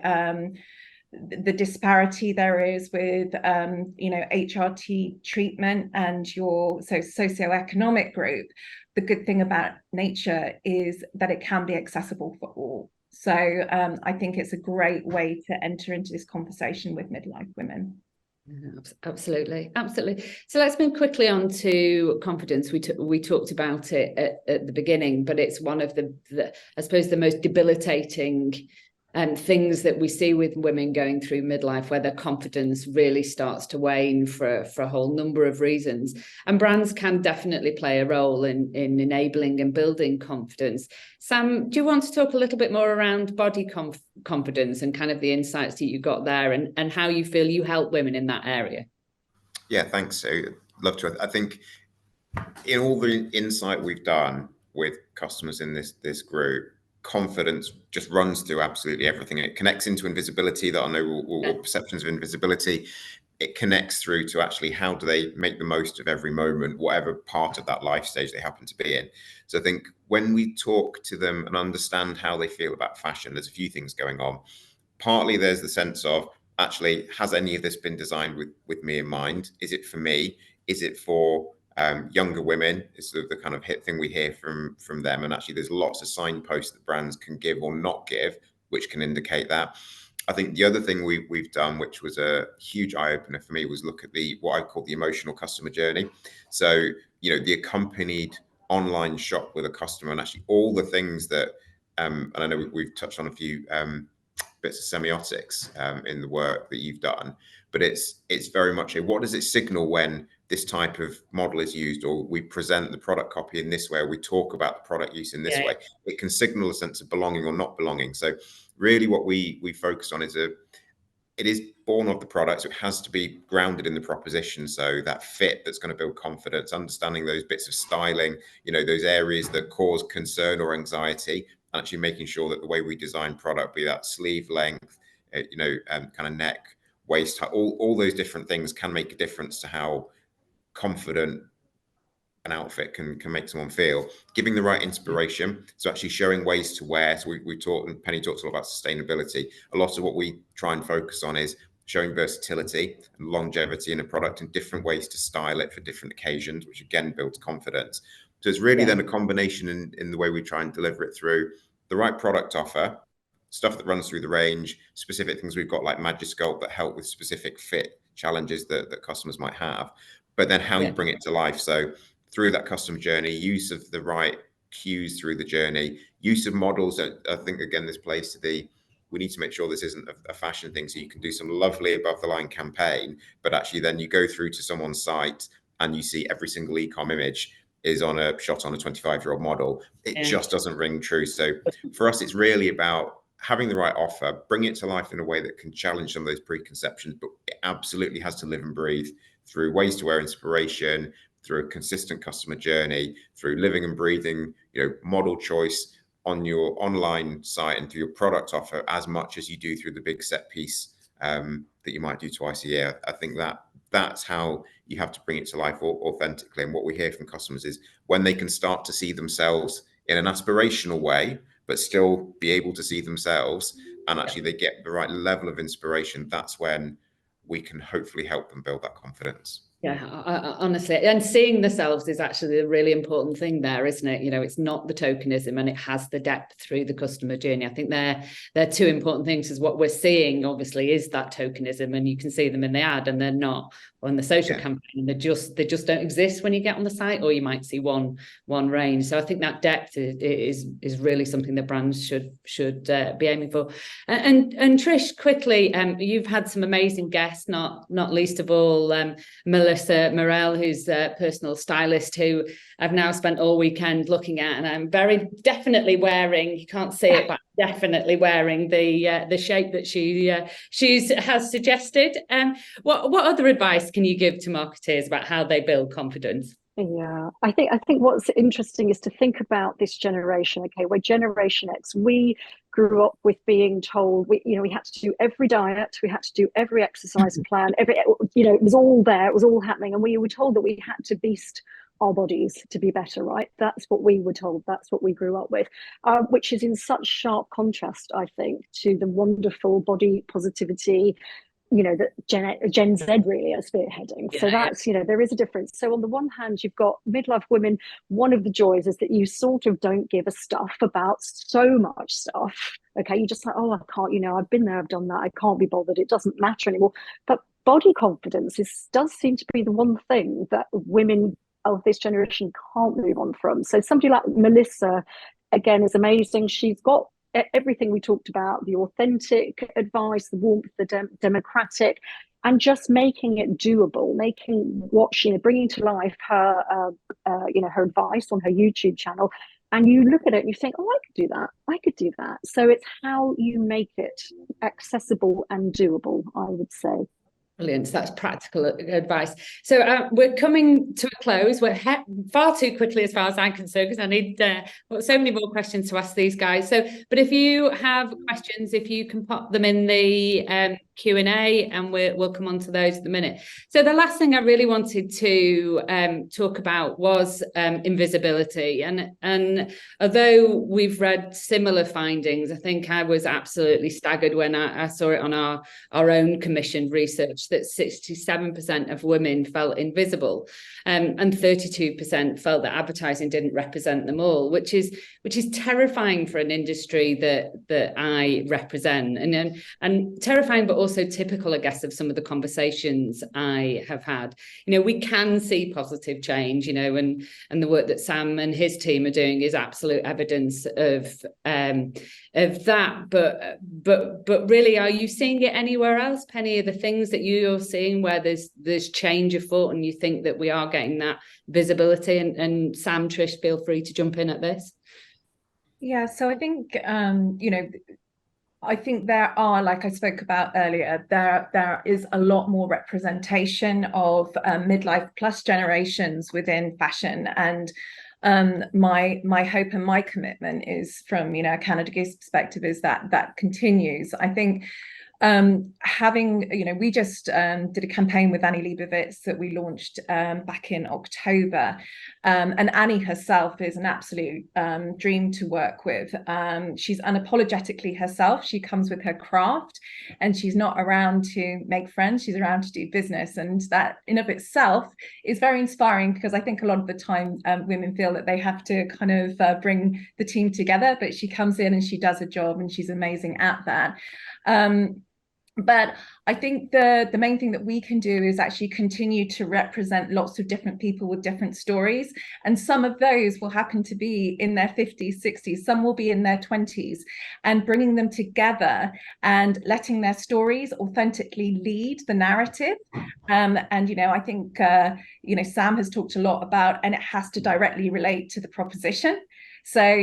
disparity there is with HRT treatment and your socioeconomic group. The good thing about nature is that it can be accessible for all. So I think it's a great way to enter into this conversation with midlife women. Absolutely. So let's move quickly on to confidence. We talked about it at the beginning, but it's one of the I suppose the most debilitating things that we see with women going through midlife, where their confidence really starts to wane for a whole number of reasons. And brands can definitely play a role in enabling and building confidence. Sam, do you want to talk a little bit more around body confidence and kind of the insights that you got there, and how you feel you help women in that area? Yeah, thanks, Sue. Love to. I think in all the insight we've done with customers in this group, confidence just runs through absolutely everything. It connects into invisibility, that I know or perceptions of invisibility. It connects through to actually how do they make the most of every moment, whatever part of that life stage they happen to be in. So I think when we talk to them and understand how they feel about fashion, there's a few things going on. Partly there's the sense of, actually, has any of this been designed with me in mind? Is it for me? Is it for younger women? Is the kind of hit thing we hear from them. And actually there's lots of signposts that brands can give or not give, which can indicate that. I think the other thing we've done, which was a huge eye-opener for me, was look at what I call the emotional customer journey. So, the accompanied online shop with a customer, and actually all the things that, and I know we've touched on a few bits of semiotics in the work that you've done, but it's very much what does it signal when this type of model is used, or we present the product copy in this way, or we talk about the product use in this way. It can signal a sense of belonging or not belonging. So really what we focus on is it is born of the product, so it has to be grounded in the proposition. So that fit that's going to build confidence, understanding those bits of styling, those areas that cause concern or anxiety, and actually making sure that the way we design product, be that sleeve length, kind of neck, waist, all those different things can make a difference to how confident an outfit can make someone feel. Giving the right inspiration, so actually showing ways to wear. So we talked, and Penny talks a lot about sustainability. A lot of what we try and focus on is showing versatility and longevity in a product and different ways to style it for different occasions, which again builds confidence. So it's really then a combination in the way we try and deliver it through the right product offer, stuff that runs through the range, specific things we've got like Magisculpt that help with specific fit challenges that customers might have, but then how you bring it to life. So through that customer journey, use of the right cues through the journey, use of models. I think, again, this plays to we need to make sure this isn't a fashion thing. So you can do some lovely above the line campaign, but actually then you go through to someone's site and you see every single e-com image is on a shot on a 25-year-old model. It just doesn't ring true. So for us, it's really about having the right offer, bring it to life in a way that can challenge some of those preconceptions, but it absolutely has to live and breathe through ways to wear inspiration, through a consistent customer journey, through living and breathing, model choice on your online site and through your product offer, as much as you do through the big set piece that you might do twice a year. I think that's how you have to bring it to life authentically. And what we hear from customers is when they can start to see themselves in an aspirational way, but still be able to see themselves, and actually they get the right level of inspiration, that's when we can hopefully help them build that confidence. Yeah, honestly, and seeing themselves is actually a really important thing there, isn't it? It's not the tokenism, and it has the depth through the customer journey. I think they're two important things, because what we're seeing obviously is that tokenism, and you can see them in the ad and they're not on the social campaign. They just don't exist when you get on the site, or you might see one range. So I think that depth is really something that brands should be aiming for. And Trish, quickly, you've had some amazing guests, not least of all Melissa Morel, who's a personal stylist, who I've now spent all weekend looking at, and I'm very definitely wearing, you can't see it, but definitely wearing the shape that she has suggested. What other advice can you give to marketers about how they build confidence? Yeah, I think what's interesting is to think about this generation. Okay, we're Generation X. We grew up with being told we had to do every diet, we had to do every exercise plan, it was all there, it was all happening, and we were told that we had to beast our bodies to be better, right? That's what we were told. That's what we grew up with, which is in such sharp contrast, I think, to the wonderful body positivity that Gen Z really are spearheading. So that's, there is a difference. So on the one hand, you've got midlife women. One of the joys is that you sort of don't give a stuff about so much stuff. Okay, you're just like, oh, I can't, I've been there, I've done that, I can't be bothered, it doesn't matter anymore. But body confidence does seem to be the one thing that women of this generation can't move on from. So somebody like Melissa, again, is amazing. She's got everything we talked about, the authentic advice, the warmth, the democratic, and just making it doable, bringing to life her, her advice on her YouTube channel. And you look at it and you think, oh, I could do that. So it's how you make it accessible and doable, I would say. Brilliant. So that's practical advice. So we're coming to a close. We're far too quickly as far as I'm concerned, because I need so many more questions to ask these guys. But if you have questions, if you can pop them in the Q&A, and we'll come on to those in a minute. So the last thing I really wanted to talk about was invisibility. And although we've read similar findings, I think I was absolutely staggered when I saw it on our own commissioned research that 67% of women felt invisible, and 32% felt that advertising didn't represent them all, which is terrifying for an industry that I represent, and terrifying, but also typical, I guess, of some of the conversations I have had. We can see positive change, and the work that Sam and his team are doing is absolute evidence of that. But really, are you seeing it anywhere else, Penny? Are the things that you're seeing where there's change afoot, and you think that we are getting that visibility? And Sam, Trish, feel free to jump in at this. Yeah, so I think I think there are, like I spoke about earlier, there is a lot more representation of midlife plus generations within fashion. And my hope and my commitment is, from Canada Goose perspective, is that continues. I think we just did a campaign with Annie Leibovitz that we launched back in October, and Annie herself is an absolute dream to work with. She's unapologetically herself. She comes with her craft, and she's not around to make friends, she's around to do business, and that in of itself is very inspiring, because I think a lot of the time women feel that they have to kind of bring the team together, but she comes in and she does a job, and she's amazing at that. But I think the main thing that we can do is actually continue to represent lots of different people with different stories. And some of those will happen to be in their 50s, 60s, some will be in their 20s, and bringing them together and letting their stories authentically lead the narrative. And, I think, Sam has talked a lot about, and it has to directly relate to the proposition. So,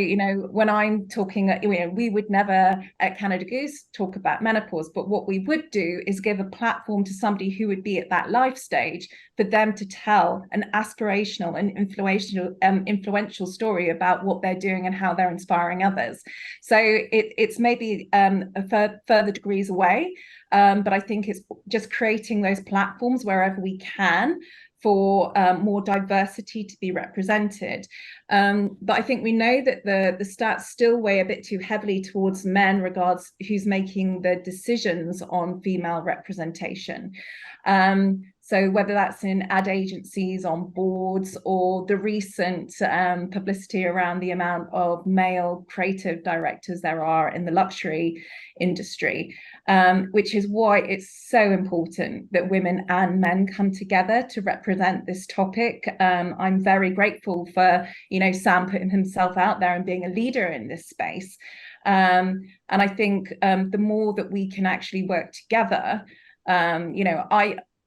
when I'm talking, we would never at Canada Goose talk about menopause, but what we would do is give a platform to somebody who would be at that life stage for them to tell an aspirational and influential story about what they're doing and how they're inspiring others. So it's maybe further degrees away, but I think it's just creating those platforms wherever we can for more diversity to be represented. But I think we know that the stats still weigh a bit too heavily towards men regards who's making the decisions on female representation. So whether that's in ad agencies, on boards, or the recent publicity around the amount of male creative directors there are in the luxury industry, which is why it's so important that women and men come together to represent this topic. I'm very grateful for, Sam putting himself out there and being a leader in this space. And I think the more that we can actually work together,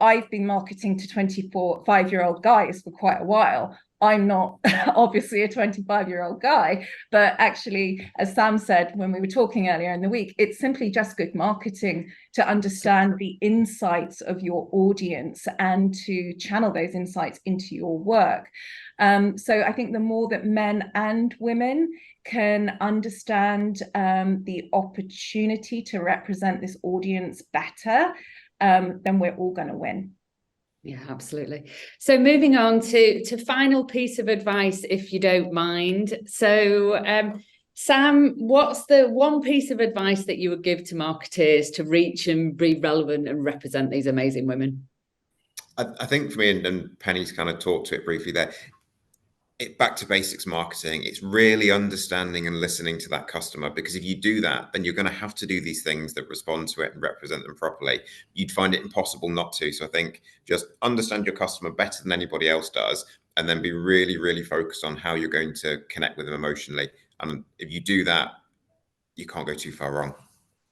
I've been marketing to 25-year-old guys for quite a while. I'm not obviously a 25-year-old guy, but actually, as Sam said when we were talking earlier in the week, it's simply just good marketing to understand the insights of your audience and to channel those insights into your work. So I think the more that men and women can understand the opportunity to represent this audience better, then we're all going to win. Yeah, absolutely. So moving on to final piece of advice, if you don't mind. So Sam, what's the one piece of advice that you would give to marketers to reach and be relevant and represent these amazing women? I think for me, and Penny's kind of talked to it briefly there, back to basics marketing, it's really understanding and listening to that customer, because if you do that, then you're going to have to do these things that respond to it and represent them properly. You'd find it impossible not to. So I think just understand your customer better than anybody else does, and then be really, really focused on how you're going to connect with them emotionally. And if you do that, you can't go too far wrong.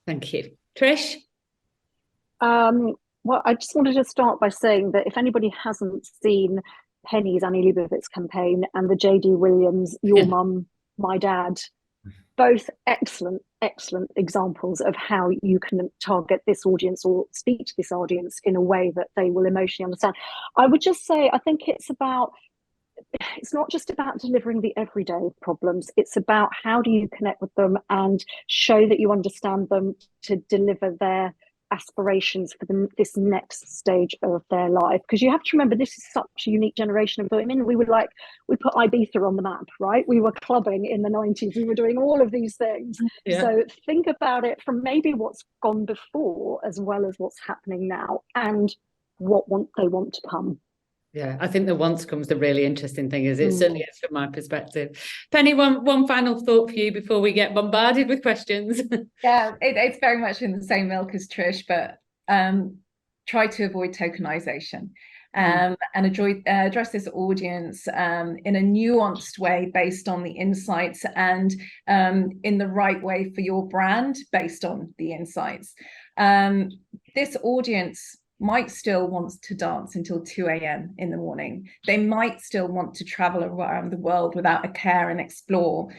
Thank you. Trish? Well, I just wanted to start by saying that if anybody hasn't seen Penny's Annie Leibovitz campaign and the JD Williams, Your Mum, My Dad, both excellent examples of how you can target this audience or speak to this audience in a way that they will emotionally understand. I would just say, I think it's not just about delivering the everyday problems, it's about how do you connect with them and show that you understand them to deliver their aspirations for this next stage of their life. Because you have to remember, this is such a unique generation of women. We put Ibiza on the map, right? We were clubbing in the 90s, we were doing all of these things. Yeah. So think about it from maybe what's gone before as well as what's happening now and what they want to come. Yeah, I think the once comes the really interesting thing, is it certainly is from my perspective. Penny, one final thought for you before we get bombarded with questions. Yeah, it's very much in the same milk as Trish, but try to avoid tokenization and address this audience in a nuanced way based on the insights and in the right way for your brand based on the insights. This audience might still want to dance until 2 a.m. in the morning. They might still want to travel around the world without a care and explore.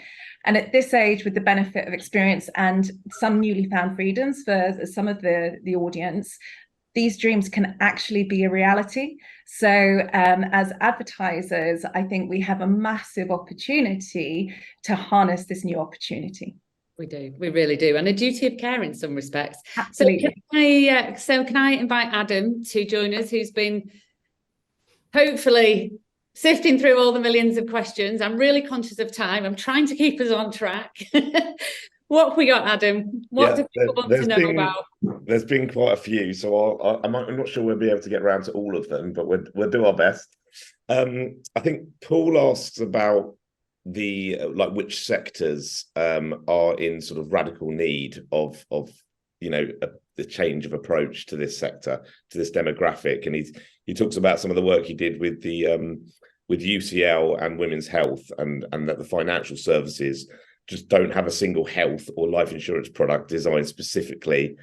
And at this age, with the benefit of experience and some newly found freedoms for some of the audience, these dreams can actually be a reality. So as advertisers, I think we have a massive opportunity to harness this new opportunity. We do, we really do, and a duty of care in some respects. Absolutely. So can I invite Adam to join us, who's been hopefully sifting through all the millions of questions. I'm really conscious of time. I'm trying to keep us on track. What have we got, Adam? What do people want to know about? There's been quite a few, so I'm not sure we'll be able to get around to all of them, but we'll do our best. I think Paul asks about the which sectors are in sort of radical need of the change of approach to this sector, to this demographic, and he talks about some of the work he did with the with UCL and women's health, and that the financial services just don't have a single health or life insurance product designed specifically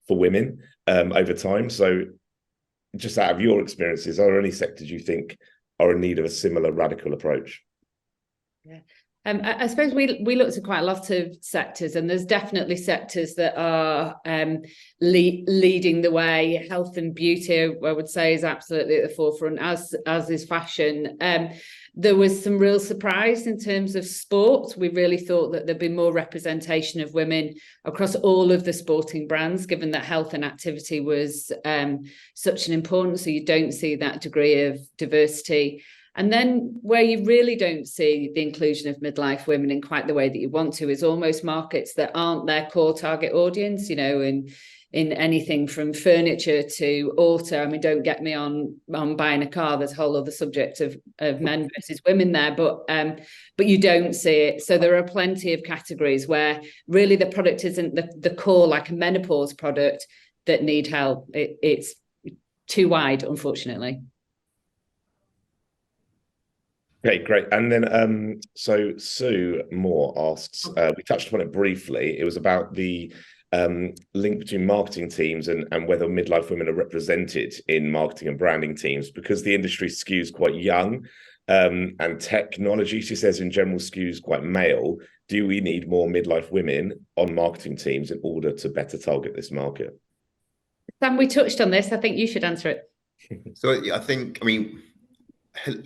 for women over time. So just out of your experiences, are there any sectors you think are in need of a similar radical approach? Yeah. I suppose we looked at quite a lot of sectors, and there's definitely sectors that are leading the way. Health and beauty, I would say, is absolutely at the forefront, as is fashion. There was some real surprise in terms of sport. We really thought that there'd be more representation of women across all of the sporting brands, given that health and activity was such an important, so you don't see that degree of diversity. And then where you really don't see the inclusion of midlife women in quite the way that you want to is almost markets that aren't their core target audience, in anything from furniture to auto. I mean, don't get me on buying a car. There's a whole other subject of men versus women there, but you don't see it. So there are plenty of categories where really the product isn't the core, like a menopause product, that need help. It's too wide, unfortunately. Okay, great. And then, so Sue Moore asks, we touched upon it briefly. It was about the link between marketing teams and whether midlife women are represented in marketing and branding teams, because the industry skews quite young, and technology, she says, in general skews quite male. Do we need more midlife women on marketing teams in order to better target this market? Sam, we touched on this. I think you should answer it. So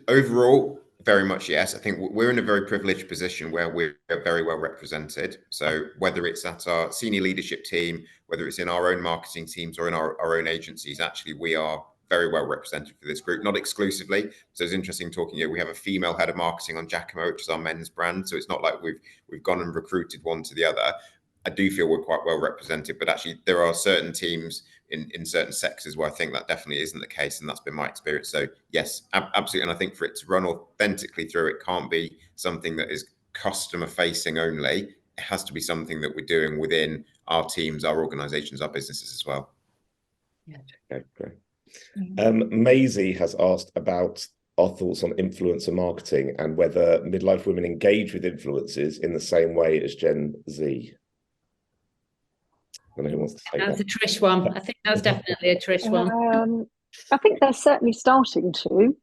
overall, very much yes. I think we're in a very privileged position where we're very well represented. So whether it's at our senior leadership team, whether it's in our own marketing teams or in our own agencies, actually we are very well represented for this group, not exclusively. So it's interesting talking here. We have a female head of marketing on Giacomo, which is our men's brand. So it's not like we've gone and recruited one to the other. I do feel we're quite well represented, but actually there are certain teams in certain sectors where I think that definitely isn't the case, and that's been my experience. So yes, absolutely. And I think for it to run authentically through, it can't be something that is customer facing only. It has to be something that we're doing within our teams, our organizations, our businesses as well. Yeah. Okay, great. Maisie has asked about our thoughts on influencer marketing and whether midlife women engage with influencers in the same way as Gen Z. I don't know who wants to say That's that. a Trish one. I think that's definitely a Trish one. I think they're certainly starting to.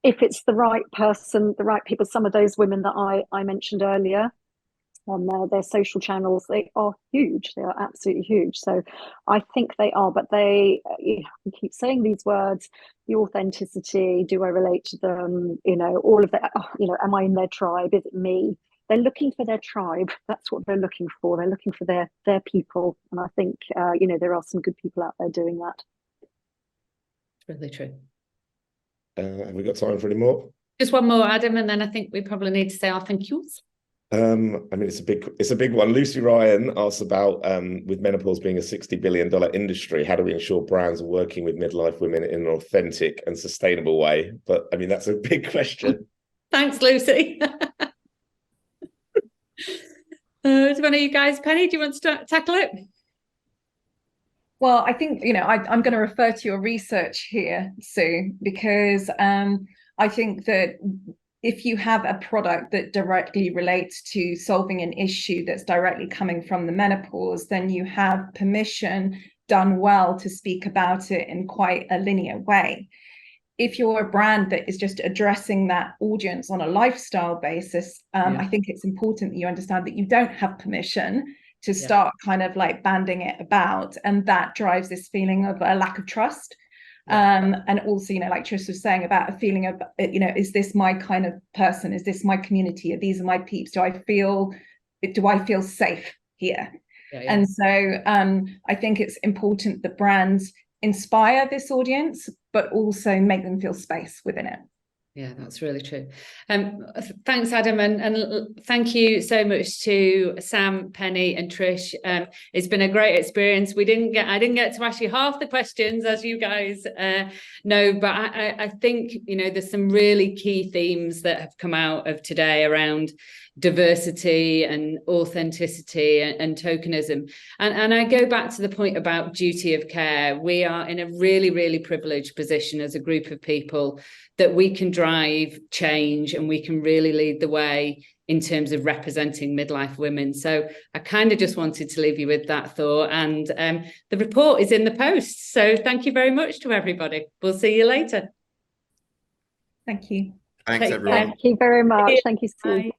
If it's the right person, the right people, some of those women that I mentioned earlier on their social channels, they are huge. They are absolutely huge. So I think they are, but we keep saying these words, the authenticity, do I relate to them? All of that, am I in their tribe? Is it me? They're looking for their tribe. That's what they're looking for. They're looking for their people. And I think, there are some good people out there doing that. It's really true. Have we got time for any more? Just one more, Adam, and then I think we probably need to say our thank yous. It's a big one. Lucy Ryan asks about with menopause being a $60 billion industry, how do we ensure brands are working with midlife women in an authentic and sustainable way? But that's a big question. Thanks, Lucy. Is one of you guys, Penny, do you want to tackle it? Well, I think, I'm going to refer to your research here, Sue, because I think that if you have a product that directly relates to solving an issue that's directly coming from the menopause, then you have permission done well to speak about it in quite a linear way. If you're a brand that is just addressing that audience on a lifestyle basis, I think it's important that you understand that you don't have permission to start kind of like banding it about, and that drives this feeling of a lack of trust. And also, like Trish was saying about a feeling of, is this my kind of person? Is this my community? These are my peeps. Do I feel safe here. Yeah. And so I think it's important that brands inspire this audience, but also make them feel space within it. Yeah, that's really true. Thanks, Adam, and thank you so much to Sam, Penny, and Trish. It's been a great experience. I didn't get to ask you half the questions, as you guys know, but I think, you know, there's some really key themes that have come out of today around diversity and authenticity and tokenism. And I go back to the point about duty of care. We are in a really, really privileged position as a group of people that we can drive change and we can really lead the way in terms of representing midlife women. So I kind of just wanted to leave you with that thought. And the report is in the post. So thank you very much to everybody. We'll see you later. Thank you. Thanks, everyone. Thank you very much. Thank you, Sue. Bye.